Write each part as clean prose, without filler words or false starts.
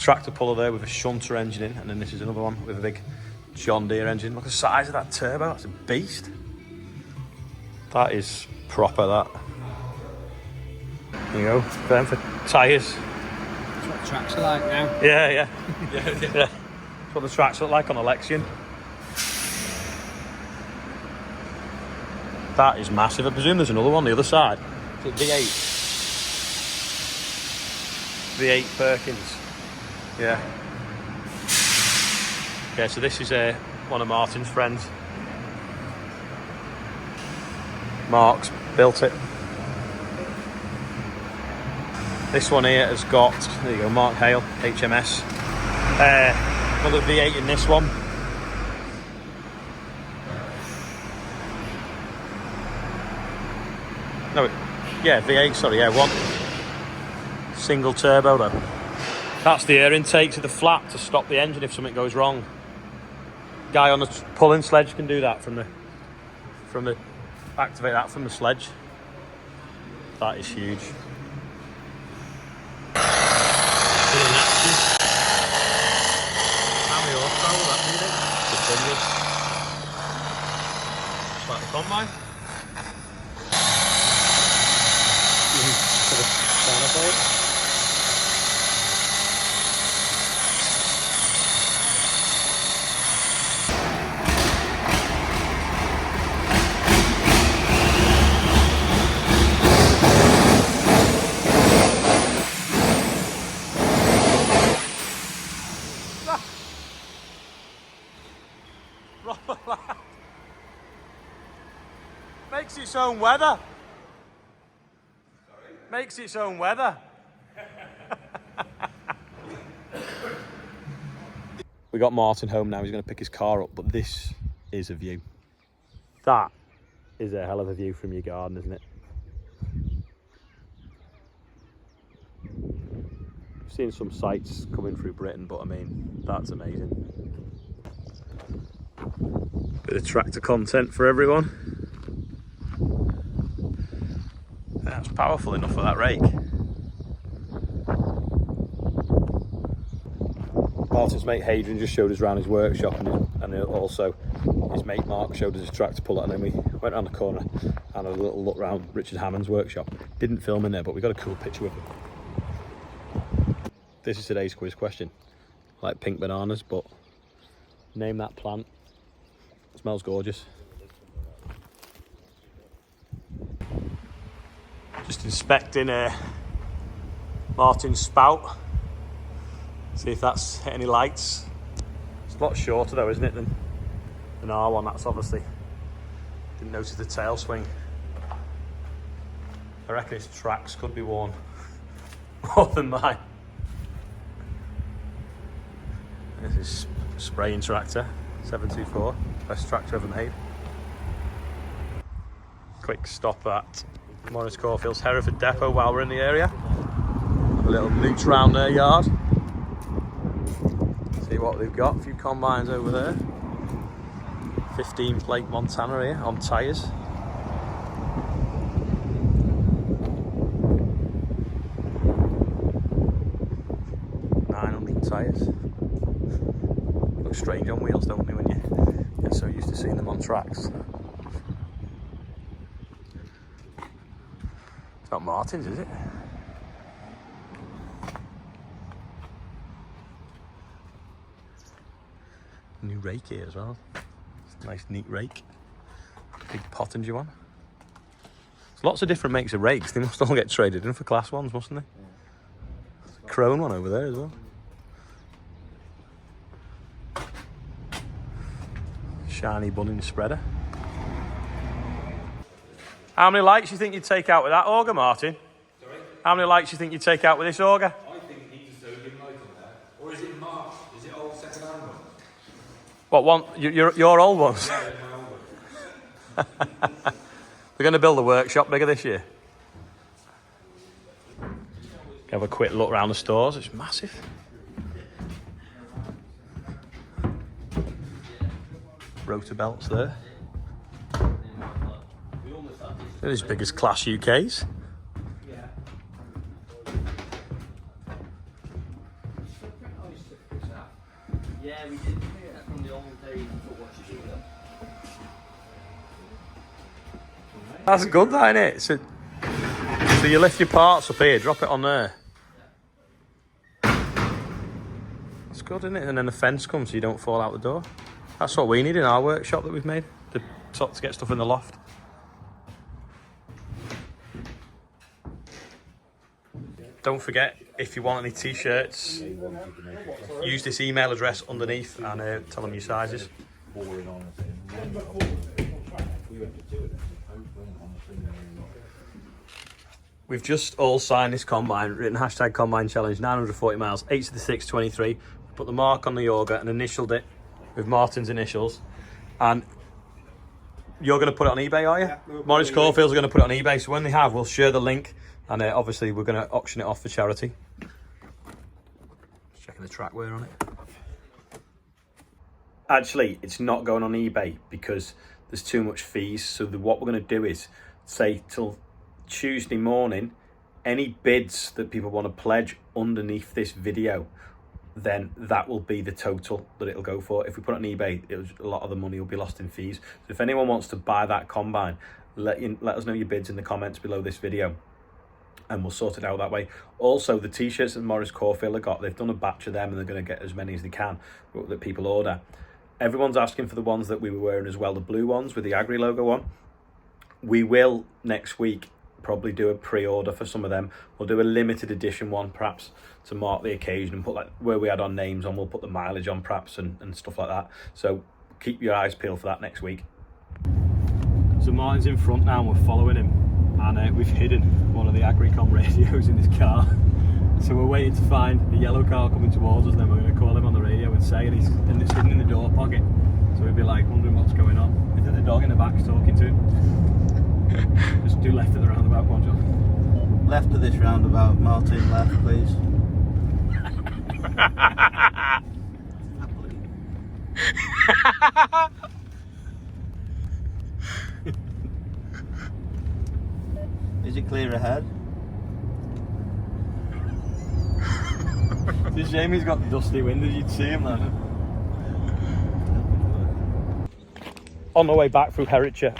tractor puller there with a shunter engine in, and then this is another one with a big John Deere engine. Look at the size of that turbo, that's a beast. That is proper, that. There you go, going for tyres. That's what tracks are like now. Yeah. That's what the tracks look like on election. That is massive. I presume there's another one on the other side. It's a V8 Perkins. Yeah. Yeah, so this is one of Martin's friends. Mark's built it. This one here has got, there you go, Mark Hale, HMS. Another V8 in this one. No, yeah, V8, sorry, yeah, one. Single turbo though. That's the air intake to the flat to stop the engine if something goes wrong. Guy on the pulling sledge can do that from the activate that from the sledge. That is huge. How many horsepower will that be then? 600. Just like the combine. Makes its own weather. Makes its own weather. We got Martin home now, he's going to pick his car up, but this is a view. That is a hell of a view from your garden, isn't it? I've seen some sights coming through Britain, but I mean, that's amazing. Bit of tractor content for everyone. That's powerful enough for that rake. Martin's mate Hadrian just showed us around his workshop, and also his mate Mark showed us his tractor puller, and then we went around the corner and had a little look around Richard Hammond's workshop. Didn't film in there, but we got a cool picture with him. This is today's quiz question. I like pink bananas, but name that plant. It smells gorgeous. Just inspecting Martin's spout. See if that's hit any lights. It's a lot shorter though, isn't it, than our one? That's obviously, didn't notice the tail swing. I reckon his tracks could be worn more than mine. This is spraying tractor, 724, best tractor ever made. Quick stop at Morris Caulfield's Hereford depot while we're in the area. Have a little mooch round their yard. See what they've got. A few combines over there. 15 plate Montana here on tyres. Tyres. Look strange on wheels, don't they, when you get so used to seeing them on tracks. It's not Martin's, is it? New rake here as well. It's a nice neat rake. Big Pottinger one. There's lots of different makes of rakes. They must all get traded in for class ones, mustn't they? There's a Crone one over there as well. Shiny bunning spreader. How many lights do you think you'd take out with that auger, Martin? Sorry? How many lights do you think you'd take out with this auger? I think it needs a sodium light in there. Or is it March? Is it old second-hand one? What one? Your old ones? Yeah, my old one. We're going to build the workshop bigger this year. Have a quick look around the stores. It's massive. Rotor belts there. They're as big as Class UK's. Yeah, we did. From the old days, but what you do. That's good, that, innit? So you lift your parts up here, drop it on there. That's good, isn't it? And then the fence comes so you don't fall out the door. That's what we need in our workshop that we've made, to get stuff in the loft. Don't forget, if you want any t-shirts, use this email address underneath and tell them your sizes. We've just all signed this combine, written hashtag combine challenge, 940 miles, 8 to the 6:23. Put the mark on the auger and initialed it with Martin's initials. And you're going to put it on eBay, are you? Yeah, Morris Caulfield's are going to put it on eBay, so when they have, we'll share the link. And obviously we're going to auction it off for charity. Just checking the track wear on it. Actually, it's not going on eBay because there's too much fees. So what we're going to do is say till Tuesday morning, any bids that people want to pledge underneath this video, then that will be the total that it'll go for. If we put it on eBay, a lot of the money will be lost in fees. So if anyone wants to buy that combine, let us know your bids in the comments below this video, and we'll sort it out that way. Also, the t-shirts that Morris Caulfield have got, they've done a batch of them and they're going to get as many as they can that people order. Everyone's asking for the ones that we were wearing as well, the blue ones with the Agri logo on. We will next week probably do a pre-order for some of them. We'll do a limited edition one perhaps to mark the occasion and put like where we had our names on, we'll put the mileage on perhaps and stuff like that. So keep your eyes peeled for that next week. So Martin's in front now and we're following him, and we've hidden one of the Agricom radios in his car. So we're waiting to find a yellow car coming towards us, and then we're going to call him on the radio and say, and it's hidden in the door pocket. So we'd be like wondering what's going on. We think the dog in the back's talking to him. Just do left at the roundabout, come on, John. Left of this roundabout, Martin, left please. Is it clear ahead? It's a shame he's got dusty windows, you'd see him then. On the way back through Herefordshire,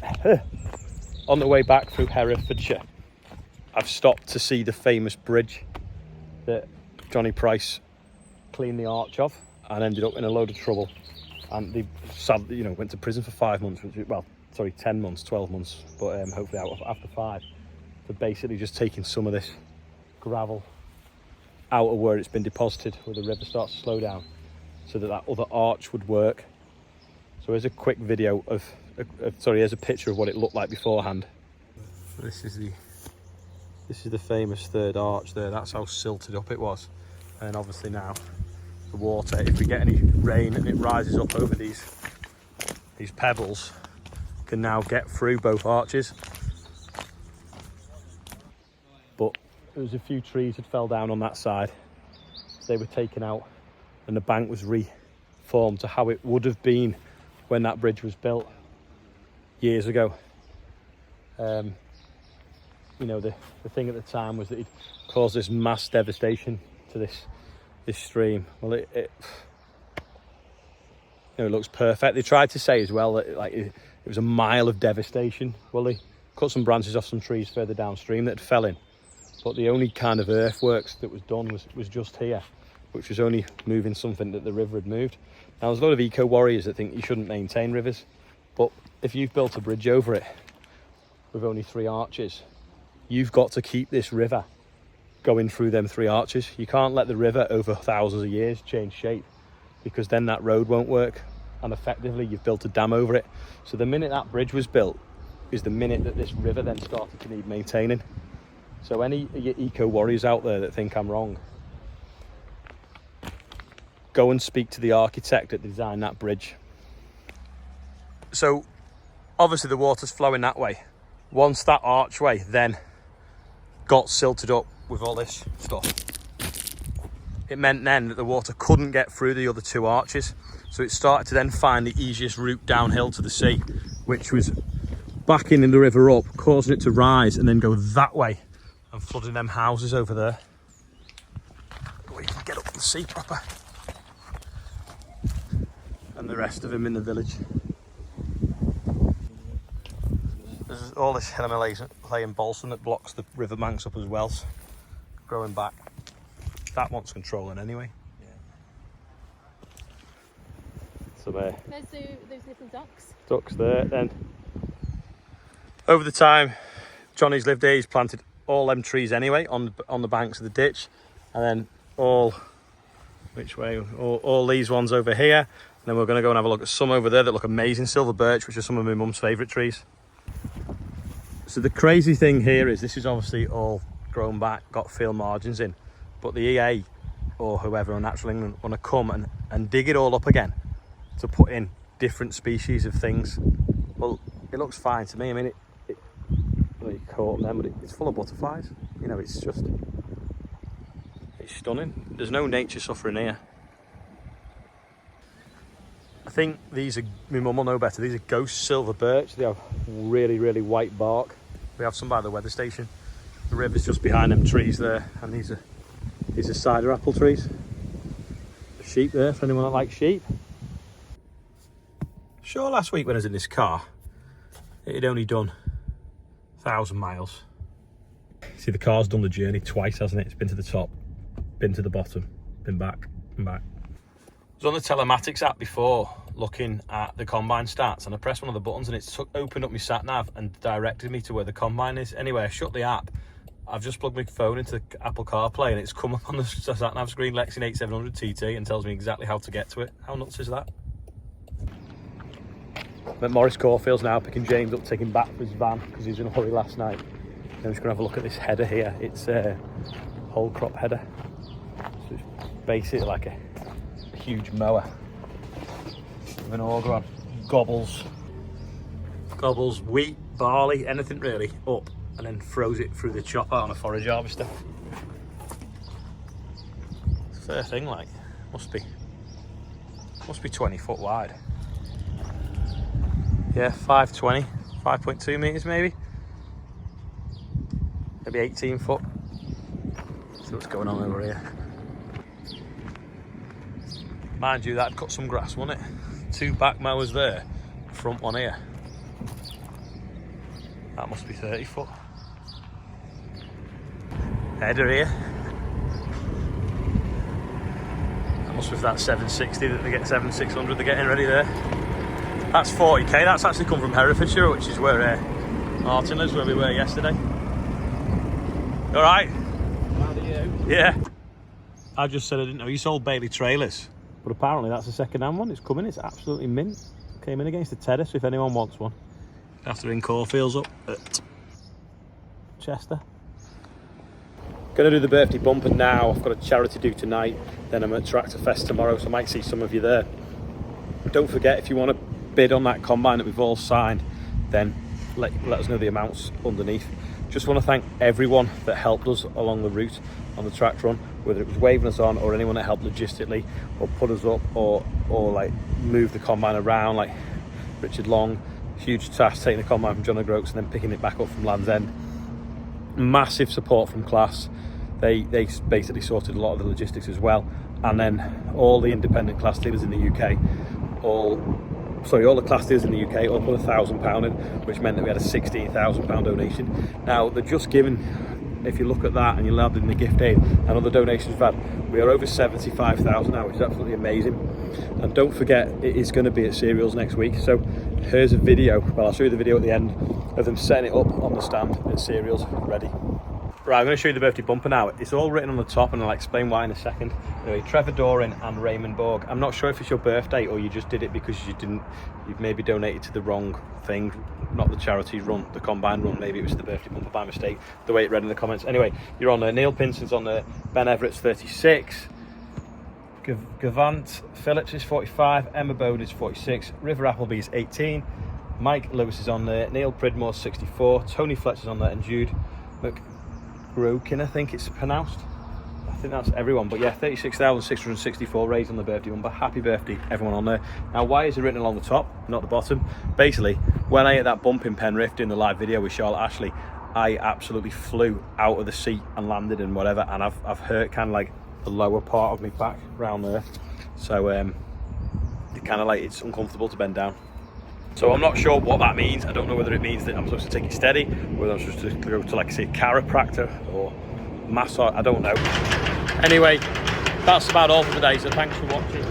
I've stopped to see the famous bridge that Johnny Price cleaned the arch of and ended up in a load of trouble. And they sadly, went to prison for 5 months, 10 months, 12 months, but hopefully out after 5. For basically just taking some of this gravel out of where it's been deposited, where the river starts to slow down, so that other arch would work. So here's a quick video here's a picture of what it looked like beforehand. This is the famous third arch there. That's how silted up it was. And obviously now the water, if we get any rain and it rises up over these pebbles, can now get through both arches. But there was a few trees that fell down on that side, so they were taken out and the bank was reformed to how it would have been when that bridge was built years ago. The thing at the time was that it caused this mass devastation to this stream. Well, it looks perfect. They tried to say as well that it was a mile of devastation. Well, they cut some branches off some trees further downstream that fell in, but the only kind of earthworks that was done was just here, which was only moving something that the river had moved. Now there's a lot of eco warriors that think you shouldn't maintain rivers, but if you've built a bridge over it with only 3 arches, you've got to keep this river going through them 3 arches. You can't let the river over thousands of years change shape, because then that road won't work, and effectively you've built a dam over it. So the minute that bridge was built is the minute that this river then started to need maintaining. So any of your eco warriors out there that think I'm wrong, go and speak to the architect that designed that bridge. So obviously the water's flowing that way. Once that archway then got silted up with all this stuff, it meant then that the water couldn't get through the other 2 arches. So it started to then find the easiest route downhill to the sea, which was backing the river up, causing it to rise and then go that way and flooding them houses over there. Where you can get up and see proper. the rest of them in the village. There's all this Himalayan balsam that blocks the riverbanks up as well, so growing back. That wants controlling anyway. So There's those little ducks there. Then over the time Johnny's lived here, he's planted all them trees anyway on the banks of the ditch, and then all these ones over here, and then we're going to go and have a look at some over there that look amazing, silver birch, which are some of my mum's favourite trees. So the crazy thing here is this is obviously all grown back, got field margins in, but the EA or whoever on Natural England want to come and dig it all up again to put in different species of things. Well, it looks fine to me. I mean, well, you caught them, but it's full of butterflies. You know, it's stunning. There's no nature suffering here. I think these are, my mum will know better, these are ghost silver birch. They have really, really white bark. We have some by the weather station. The river's just behind them trees there, and these are cider apple trees. The sheep there, for anyone that likes sheep. Sure, last week when I was in this car, it had only done 1,000 miles. See, the car's done the journey twice, hasn't it? It's been to the top, been to the bottom, been back and back. I was on the telematics app before looking at the combine stats, and I pressed one of the buttons and it opened up my sat nav and directed me to where the combine is. Anyway, I shut the app. I've just plugged my phone into Apple CarPlay and it's come up on the sat nav screen, Lexington 8700 TT, and tells me exactly how to get to it. How nuts is that? I'm at Morris Caulfield's now, picking James up, taking back for his van because he was in a hurry last night. I'm just going to have a look at this header here. It's a whole crop header. So it's basically like a huge mower with an auger on. Gobbles wheat, barley, anything really up, and then throws it through the chopper on a forage harvester. It's a fair thing, like. Must be 20 foot wide. Yeah, 5.20, 5.2 metres maybe. Maybe 18 foot. See what's going on over here. Mind you, that'd cut some grass, wouldn't it? 2 back mowers there, front one here. That must be 30 foot. Header here. That must be that 760 that they get, 7600 they're getting ready there. That's 40k, that's actually come from Herefordshire, which is where Martin lives, where we were yesterday. Alright? How do you? Yeah. I just said I didn't know you sold Bailey trailers, but apparently that's a second-hand one. It's coming, it's absolutely mint. Came in against the Tedder, so if anyone wants one. After in Caulfields up at Chester. Gonna do the birthday bumper now. I've got a charity due tonight, then I'm at Tractor Fest tomorrow, so I might see some of you there. Don't forget, if you want to bid on that combine that we've all signed, then let us know the amounts underneath. Just want to thank everyone that helped us along the route on the track run, whether it was waving us on or anyone that helped logistically or put us up or like move the combine around, like Richard Long. Huge task taking the combine from John O'Groats and then picking it back up from Land's End. Massive support from Class. They basically sorted a lot of the logistics as well, and then all the independent class dealers in the UK, all the class dealers in the UK all put £1,000 in, which meant that we had a £16,000 donation. Now they're just given, if you look at that and you add in the gift aid and other donations we've had, we are over 75,000 now, which is absolutely amazing. And don't forget, it is going to be at Cereals next week. So here's a video, well, I'll show you the video at the end of them setting it up on the stand at Cereals, ready. Right, I'm going to show you the birthday bumper now. It's all written on the top and I'll explain why in a second. Anyway, Trevor Doran and Raymond Borg. I'm not sure if it's your birthday or you just did it because you've maybe donated to the wrong thing, not the charity run, the combine run. Maybe it was the birthday bumper by mistake, the way it read in the comments. Anyway, you're on there. Neil Pinson's on there. Ben Everett's 36. Gavant Phillips is 45. Emma Bode is 46. River Appleby's 18. Mike Lewis is on there. Neil Pridmore's 64. Tony Fletcher's on there. And Jude McGrokin, I think it's pronounced. I think that's everyone. But yeah, 36,664 raised on the birthday bumper. Happy birthday, everyone on there. Now, why is it written along the top, not the bottom? Basically, when I hit that bump in Penrith in the live video with Charlotte Ashley, I absolutely flew out of the seat and landed and whatever, and I've hurt kind of like the lower part of my back around there. So kind of like it's uncomfortable to bend down. So I'm not sure what that means. I don't know whether it means that I'm supposed to take it steady, whether I'm supposed to go to, like, say, chiropractor or massage. I don't know. Anyway, that's about all for today, so thanks for watching.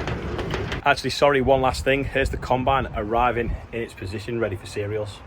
Actually, sorry, one last thing. Here's the combine arriving in its position, ready for cereals.